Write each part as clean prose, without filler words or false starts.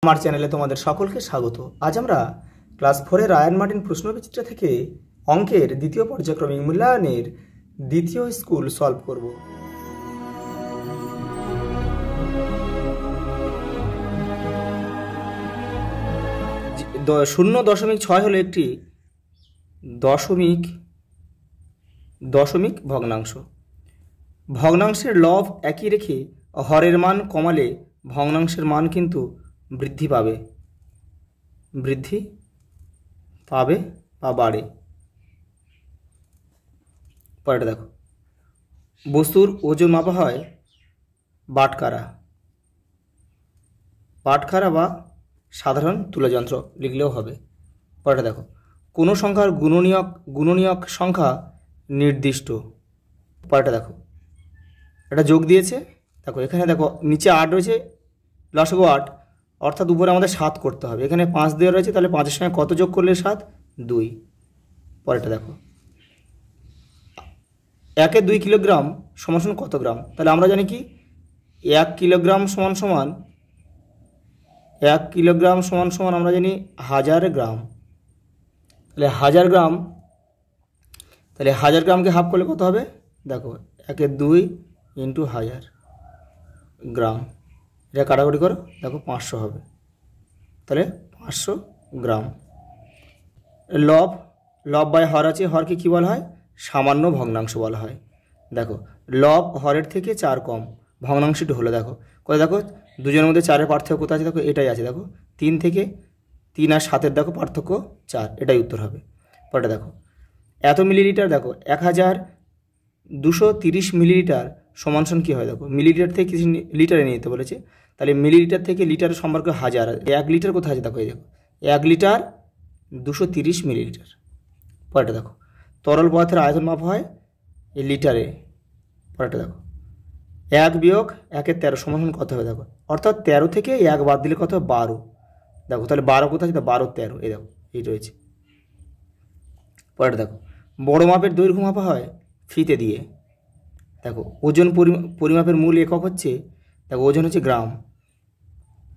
আমার চ্যানেলে তোমাদের সকলকে স্বাগত। আজ আমরা ক্লাস 4 রায়ান মার্টিন প্রশ্নবিচিত্রা থেকে অঙ্কের দ্বিতীয় পর্যায়ক্রমিক মূল্যায়নের দ্বিতীয় স্কুল সলভ করব। শূন্য দশমিক ছয় হলো একটি দশমিক ভগ্নাংশ। ভগ্নাংশের লব একই রেখে হরের মান কমালে ভগ্নাংশের মান কিন্তু বৃদ্ধি পাবে বা বাড়ে। পরেরটা দেখো, বস্তুর ওজন মাপা হয় বাটখারা বা সাধারণ তুলাযন্ত্র লিখলেও হবে। পরেরটা দেখো, কোনো সংখ্যার গুণনীয়ক সংখ্যা নির্দিষ্ট। পরেরটা দেখো, এটা যোগ দিয়েছে, দেখো এখানে দেখো নিচে 8 রয়েছে, লসাগু 8, অর্থাৎ উপরে আমাদের 7 করতে হবে। এখানে 5 দেওয়া রয়েছে, তাহলে 5-এর সঙ্গে কত যোগ করলে 7? 2। পরেরটা দেখো, 1 2 কিলোগ্রাম সমান কত গ্রাম? তাহলে আমরা জানি কি 1 কিলোগ্রাম সমান 1 কিলোগ্রাম সমান আমরা জানি 1000 গ্রাম। তাহলে 1000 গ্রাম, তাহলে 1000 গ্রামকে হাফ করলে কত হবে? দেখো 1 2 ইন্টু 1000 গ্রাম, এটা কাটাকুটি করো, দেখো 500 হবে। তাহলে 500 গ্রাম। লব বাই হর আছে, হরকে কী বলা হয়? সামান্য ভগ্নাংশ বলা হয়। দেখো লব হরের থেকে 4 কম, ভগ্নাংশটি হলো দেখো কোথায়, দেখো দুজনের মধ্যে 4-এর পার্থক্য কোথায় আছে? দেখো এটাই আছে, দেখো 3 থেকে 3 আর 7-এর দেখো পার্থক্য 4, এটাই উত্তর হবে। পরেটা দেখো, এত মিলিলিটার, দেখো 1230 মিলিলিটার সমান কী হয়? দেখো মিলিলিটার থেকে কিছু লিটারে নিয়ে যেতে বলেছে, তাহলে মিলিলিটার থেকে লিটারের সম্পর্ক 1000। 1 লিটার কোথায় আছে? দেখো এই দেখো 1 লিটার 230 মিলিলিটার। পরেরটা দেখো, তরল পদার্থের আয়তন মাপা হয় এই লিটারে। পরেরটা দেখো, 1 বিয়োগ 1 এর 13 সমান কত হবে? দেখো অর্থাৎ 13 থেকে 1 বাদ দিলে কত? 12। দেখো তাহলে 12 কোথায় আছে? 12 13, এই দেখো এই রয়েছে। পরেরটা দেখো, বড় মাপের দৈর্ঘ্য মাপা হয় ফিতে দিয়ে। দেখো ওজন পরিমাপের মূল একক হচ্ছে, দেখো ওজন হচ্ছে গ্রাম।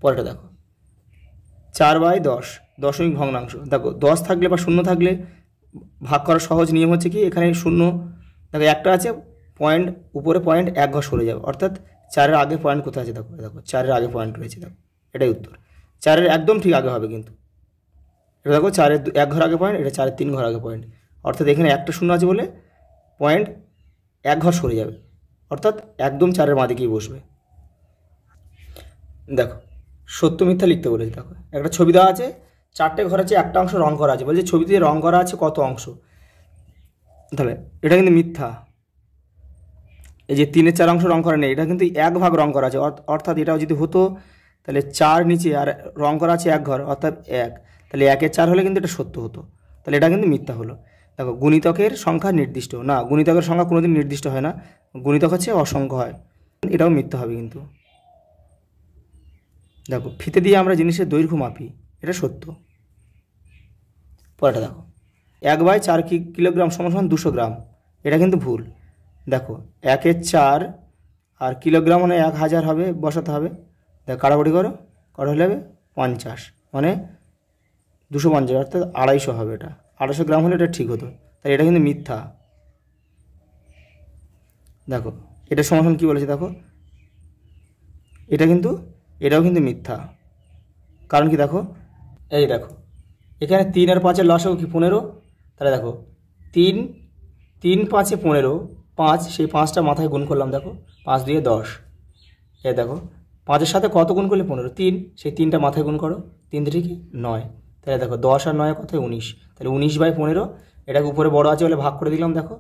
পরেরটা দেখো, 4/10 দশমিক ভগ্নাংশ। দেখো 10 থাকলে বা 0 থাকলে ভাগ করার সহজ নিয়ম হচ্ছে কি, এখানে 0, দেখো একটা আছে পয়েন্ট, উপরে পয়েন্ট 1 ঘর সরে যাবে, অর্থাৎ 4-এর আগে পয়েন্ট কোথায় আছে? দেখো 4-এর আগে পয়েন্ট রয়েছে, দেখো এটাই উত্তর। 4-এর একদম ঠিক আগে হবে কিন্তু, এটা দেখো 4-এর 1 ঘর আগে পয়েন্ট, এটা 4-এর 3 ঘর আগে পয়েন্ট, অর্থাৎ এখানে একটা 0 আছে বলে পয়েন্ট 1 ঘর সরে যাবে, অর্থাৎ একদম 4-এর মাঝদিকেই বসবে। দেখো সত্য মিথ্যা লিখতে বলেছে। দেখো একটা ছবি দেওয়া আছে, 4টে ঘর আছে, একটা অংশ রং করা আছে, বলছে ছবিতে রং করা আছে কত অংশ? তাহলে এটা কিন্তু মিথ্যা। এই যে 3-এর 4 অংশ রং করা নেই, এটা কিন্তু 1 ভাগ রং করা আছে, অর্থাৎ এটাও যদি হতো তাহলে 4 নিচে আর রং করা আছে 1 ঘর, অর্থাৎ 1, তাহলে 1-এর 4 হলে কিন্তু এটা সত্য হতো, তাহলে এটা কিন্তু মিথ্যা হলো। দেখো গুণিতকের সংখ্যা নির্দিষ্ট না, গুণিতকের সংখ্যা কোনোদিন নির্দিষ্ট হয় না, গুণিতক হচ্ছে অসংখ্য হয়, এটাও মিথ্যা হবে কিন্তু। দেখো ফিতে দিয়ে আমরা জিনিসের দৈর্ঘ্য মাপি, এটা সত্য। পরেরটা দেখো, 1/4 কিলোগ্রাম সমান 200 গ্রাম, এটা কিন্তু ভুল। দেখো 1-এর 4 আর কিলোগ্রাম মানে 1000 হবে, বসাতে হবে, দেখো কাটাকুটি করো, কত হলে হবে? 50, মানে 250, অর্থাৎ 250 হবে, এটা 250 গ্রাম হলে এটা ঠিক হতো, তাই এটা কিন্তু মিথ্যা। দেখো এটা সমান কী বলেছে? দেখো এটাও কিন্তু মিথ্যা, কারণ কি? দেখো এই দেখো এখানে 3 আর 5-এর লসাগু কি? 15। তাহলে দেখো 3 5-এ 15, 5, সেই 5টা মাথায় গুণ করলাম, দেখো 5 2 10, এই দেখো 5-এর সাথে কত গুণ করলে? 15, 3, সেই 3টা মাথায় গুণ করো, 3 3 9, তাহলে দেখো 10 আর 9 কত? 19, তাহলে 19/15, এটাকে উপরে বড় আছে বলে ভাগ করে দিলাম, দেখো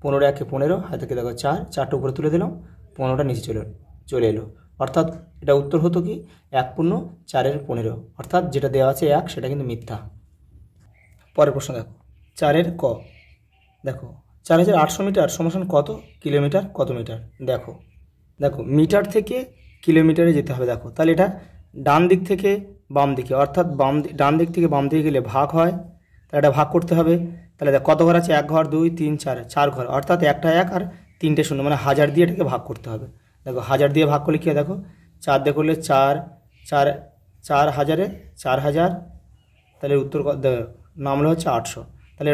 15 1 15, হাতে থেকে দেখো 4টা উপরে তুলে দিলাম, 15টা নিচে চলে এলো, অর্থাৎ এটা উত্তর হতো কি 1/4-15, অর্থাৎ যেটা দেওয়া আছে 1, সেটা কিন্তু মিথ্যা। পরের প্রশ্ন দেখো, 4-এর ক। দেখো 4800 মিটার সমান কত কিলোমিটার কত মিটার? দেখো মিটার থেকে কিলোমিটারে যেতে হবে। দেখো তাহলে এটা ডান দিক থেকে বাম দিকে, অর্থাৎ ডান দিক থেকে বাম দিকে গেলে ভাগ হয়, তাহলে এটা ভাগ করতে হবে। তাহলে দেখো কত ঘর আছে? 1 ঘর 2 3 4 ঘর, অর্থাৎ একটা 1 আর 3টে 0, মানে 1000 দিয়ে এটাকে ভাগ করতে হবে। দেখো 1000 দিয়ে ভাগ করলে কী হয়? দেখো 4 দিয়ে করলে 4 4 4,000-এ 4,000, তাহলে উত্তর নামলো হচ্ছে 800। তাহলে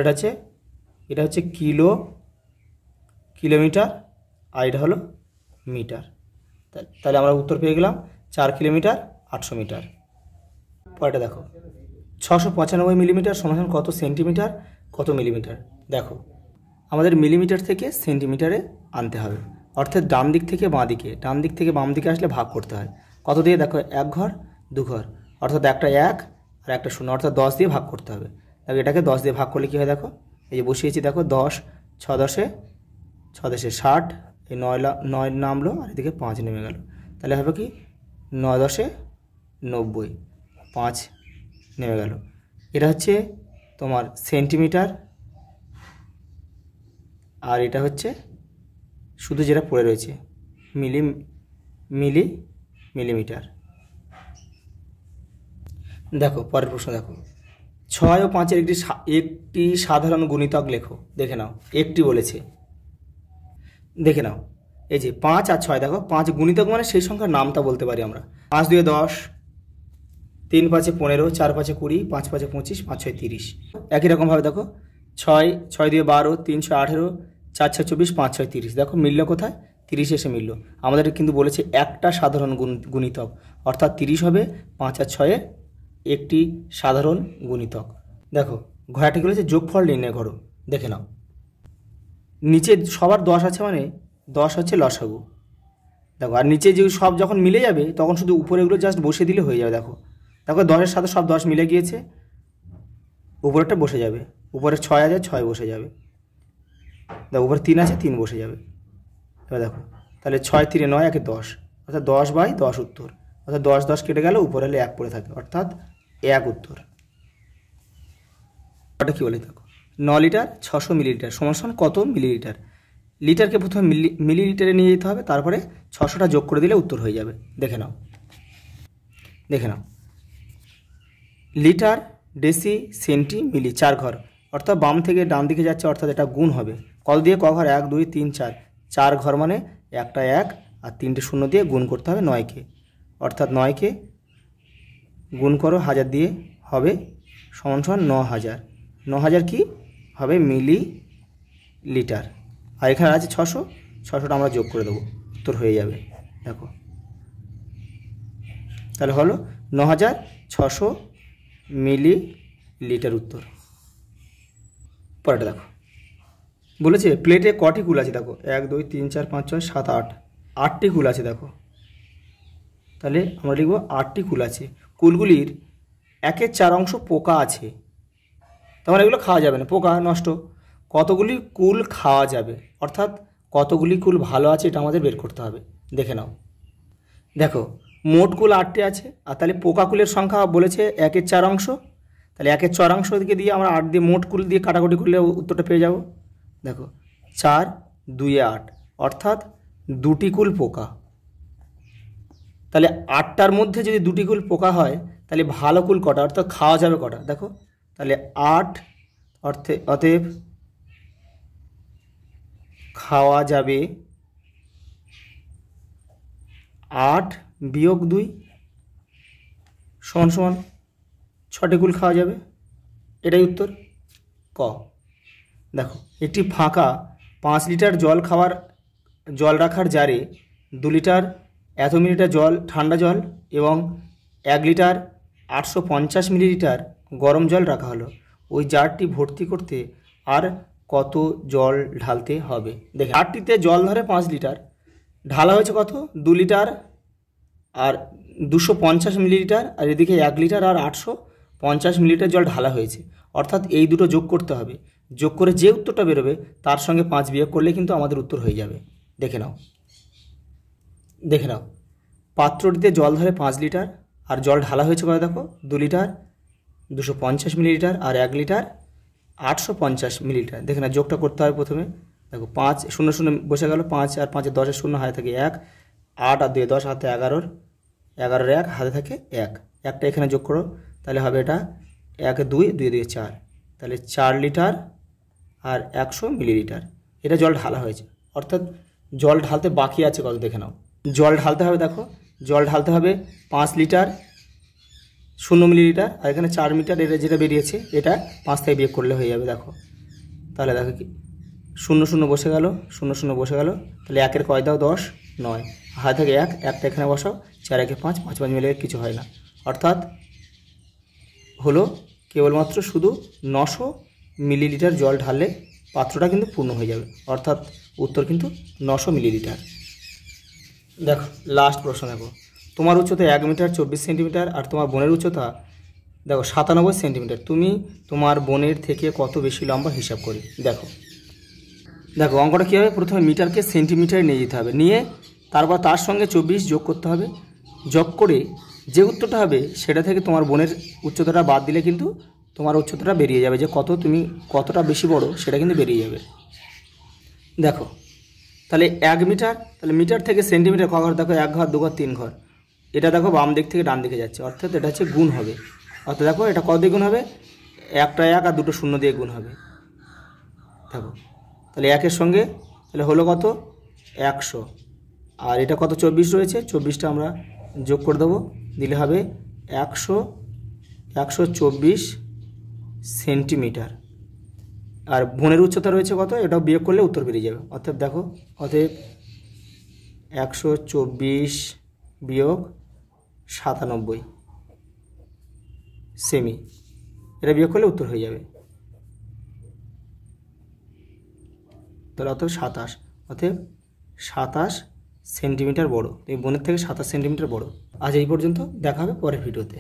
এটা হচ্ছে কিলোমিটার, আর এটা হলো মিটার। তাহলে আমরা উত্তর পেয়ে গেলাম 4 কিলোমিটার 800 মিটার। পরেরটা দেখো, 695 মিলিমিটার সমান কত সেন্টিমিটার কত মিলিমিটার। দেখো আমাদের মিলিমিটার থেকে সেন্টিমিটারে আনতে হবে, অর্থাৎ ডান দিক থেকে বাম দিকে আসলে ভাগ করতে হয়। কত দিয়ে? দেখো 1 ঘর 2 ঘর, অর্থাৎ একটা 1 আর একটা 0, অর্থাৎ 10 দিয়ে ভাগ করতে হবে। দেখো এটাকে 10 দিয়ে ভাগ করলে কী হয়? দেখো এই যে বসিয়েছি, দেখো 10, 6 10-এ 60, এই 9 নামলো আর এদিকে 5 নেমে গেল। তাহলে হবে কি 9 10-এ 90, 5 নেমে গেল। এটা হচ্ছে তোমার সেন্টিমিটার, আর এটা হচ্ছে শুধু যেটা পড়ে রয়েছে মিলিমিটার। দেখো পরের প্রশ্ন দেখো, 6 ও 5-এর একটি সাধারণ গুণিতক লেখো। দেখে নাও, একটি বলেছে, দেখে নাও এই যে 5 আর 6। দেখো 5 গুণিতক মানে সেই সংখ্যার নামটা বলতে পারি আমরা। 5 2 10, 3 5 15, 4 5 20, 5 5 25, 5 6 30। একই রকমভাবে দেখো 6 6 2 12, 3 6 18, 4 6 24, 5 6 30। দেখো মিলল কোথায়? 30 এসে মিলল। আমাদের কিন্তু বলেছে একটা সাধারণ গুণিতক, অর্থাৎ 30 হবে 5 আর 6-এর একটি সাধারণ গুণিতক। দেখো ঘোড়াটি বলেছে যোগফল নির্ণয় করো। দেখে নাও, নিচে সবার 10 আছে মানে 10 হচ্ছে লসাগু। দেখো আর নিচে যে সব যখন মিলে যাবে তখন শুধু উপরেগুলো জাস্ট বসে দিলে হয়ে যাবে। দেখো 10-এর সাথে সব 10 মিলে গিয়েছে, উপরেরটা বসে যাবে। উপরে 6 আছে, 6 বসে যাবে। দেখো উপরে 3 আছে, 3 বসে যাবে। এবার দেখো তাহলে 6 3 9 1 10, অর্থাৎ 10/10 উত্তর, অর্থাৎ 10 10 কেটে গেল, উপরে হলে 1 পড়ে থাকে, অর্থাৎ 1 উত্তর। ওটা কী বলে? দেখো 9 লিটার 600 মিলিলিটার সমান কত মিলিলিটার। লিটারকে প্রথমে মিলিলিটারে নিয়ে যেতে হবে, তারপরে 600টা যোগ করে দিলে উত্তর হয়ে যাবে। দেখে নাও লিটার, ডেসি, সেন্টি, মিলি 4 ঘর, অর্থাৎ বাম থেকে ডান দিকে যাচ্ছে, অর্থাৎ এটা গুণ হবে। কত দিয়ে? ক ঘর? 1 2 3 4, 4 ঘর মানে একটা 1 আর 3টে 0 দিয়ে গুণ করতে হবে 9-কে, অর্থাৎ 9-কে গুণ করো 1000 দিয়ে, হবে সমান 9000। 9000 কি হবে? মিলি লিটার। আর এখানে আছে 600টা আমরা যোগ করে দেবো, উত্তর হয়ে যাবে। দেখো তাহলে হলো 9600 মিলি লিটার উত্তর। পরেরটা দেখো বলেছে প্লেটে কটি কুল আছে। দেখো 1 2 3 4 5 6 7 8, 8টি কুল আছে। দেখো তাহলে আমরা লিখব 8টি কুল আছে। কুলগুলির 1/4 অংশ পোকা আছে, তার এগুলো খাওয়া যাবে না, পোকা নষ্ট। কতগুলি কুল খাওয়া যাবে, অর্থাৎ কতগুলি কুল ভালো আছে এটা আমাদের বের করতে হবে। দেখে নাও, দেখো মোট কুল 8টি আছে, আর তাহলে পোকা কুলের সংখ্যা বলেছে 1/4 অংশ। তাহলে 1/4 অংশ দিকে দিয়ে আমরা 8 দিয়ে মোট কুল দিয়ে কাটাকুটি করলে উত্তরটা পেয়ে যাব। দেখো 4 2 8, অর্থাৎ 2টি কুল পোকা। তাহলে 8টার মধ্যে যদি 2টি কুল পোকা হয় তাহলে ভালো কুল কটা, অর্থাৎ খাওয়া যাবে কটা? দেখো তাহলে 8, অতএব খাওয়া যাবে 8 বিয়োগ 2 সমান 6টি কুল খাওয়া যাবে। এটাই উত্তর ক। দেখো একটি ফাঁকা 5 লিটার জল রাখার জারে 2 লিটার এত মিলিলিটার জল ঠান্ডা জল এবং 1 লিটার 850 মিলিলিটার গরম জল রাখা হলো। ওই জারটি ভর্তি করতে আর কত জল ঢালতে হবে? দেখে জারটিতে জল ধরে 5 লিটার, ঢালা হয়েছে কত? 2 লিটার আর 250 মিলিলিটার, আর এদিকে 1 লিটার আর 850 মিলিলিটার জল ঢালা হয়েছে, অর্থাৎ এই দুটো যোগ করতে হবে। যোগ করে যে উত্তরটা বেরোবে তার সঙ্গে 5 বিয়োগ করলে কিন্তু আমাদের উত্তর হয়ে যাবে। দেখে নাও পাত্রটিতে জল ধরে 5 লিটার আর জল ঢালা হয়েছে কত? দেখো 2 লিটার 250 মিলিলিটার আর 1 লিটার 850 মিলিলিটার। দেখে না, যোগটা করতে হবে প্রথমে। দেখো 5 0 0 বসে গেল, 5 আর 5 10 0 হাতে থাকে 1, 8 আর 2 10 হাতে 11, 11 1 হাতে থাকে 1, একটা এখানে যোগ করো, তাহলে হবে এটা 1 2 2 2 4, তাহলে 4 লিটার আর 100 মিলিলিটার এটা জল ঢালা হয়েছে। অর্থাৎ জল ঢালতে বাকি আছে কত? দেখে নাও, জল ঢালতে হবে। দেখো জল ঢালতে হবে 5 লিটার 0 মিলিলিটার, আর এখানে 4 মিটার, এটা যেটা বেরিয়েছে এটা 5 থেকে বিয়োগ করলে হয়ে যাবে। দেখো তাহলে দেখো কি 0 0 বসে গেল, 0 0 বসে গেল, তাহলে 1-এর কয় দাও 10, 9, হাতে থেকে 1, 1টা এখানে বসাও, 4 1 5, 5 5 মিলে কিছু হয় না, অর্থাৎ হলো কেবলমাত্র শুধু 900 মিলিলিটার জল ঢাললে পাত্রটা কিন্তু পূর্ণ হয়ে যাবে, অর্থাৎ উত্তর কিন্তু 900 মিলিলিটার। দেখো লাস্ট প্রশ্ন, দেখো তোমার উচ্চতা 1 মিটার 24 সেন্টিমিটার আর তোমার বোনের উচ্চতা দেখো 97 সেন্টিমিটার, তুমি তোমার বোনের থেকে কত বেশি লম্বা হিসাব করি। দেখো দেখো অঙ্কটা কী হবে, প্রথমে মিটারকে সেন্টিমিটারে নিয়ে যেতে হবে, নিয়ে তারপর তার সঙ্গে 24 যোগ করতে হবে, যোগ করে যে উত্তরটা হবে সেটা থেকে তোমার বোনের উচ্চতাটা বাদ দিলে কিন্তু তোমার উচ্চতাটা বেরিয়ে যাবে, যে তুমি কতটা বেশি বড় সেটা কিন্তু বেরিয়ে যাবে। দেখো তাহলে 1 মিটার, তাহলে মিটার থেকে সেন্টিমিটার ক ঘর, দেখো 1 ঘর 2 ঘর 3 ঘর, এটা দেখো বাম দিক থেকে ডান দিকে যাচ্ছে, অর্থাৎ এটা হচ্ছে গুণ হবে, অর্থাৎ দেখো এটা কত দিয়ে গুণ হবে, একটা 1 আর 2টো 0 দিয়ে গুণ হবে। দেখো তাহলে 1-এর সঙ্গে তাহলে হলো কত 100, আর এটা কত 24 রয়েছে, 24টা আমরা যোগ করে দেবো, দিলে হবে 124 সেন্টিমিটার। আর বোনের উচ্চতা রয়েছে কত, এটাও বিয়োগ করলে উত্তর বেরিয়ে যাবে, অর্থাৎ দেখো অতএব 124 বিয়োগ 97 সেমি, এটা বিয়োগ করলে উত্তর হয়ে যাবে, তাহলে অতএব 27, অতএব 27 সেন্টিমিটার বড়, এই বোনের থেকে 27 সেন্টিমিটার বড়। আজ এই পর্যন্ত, দেখা হবে পরের ভিডিওতে।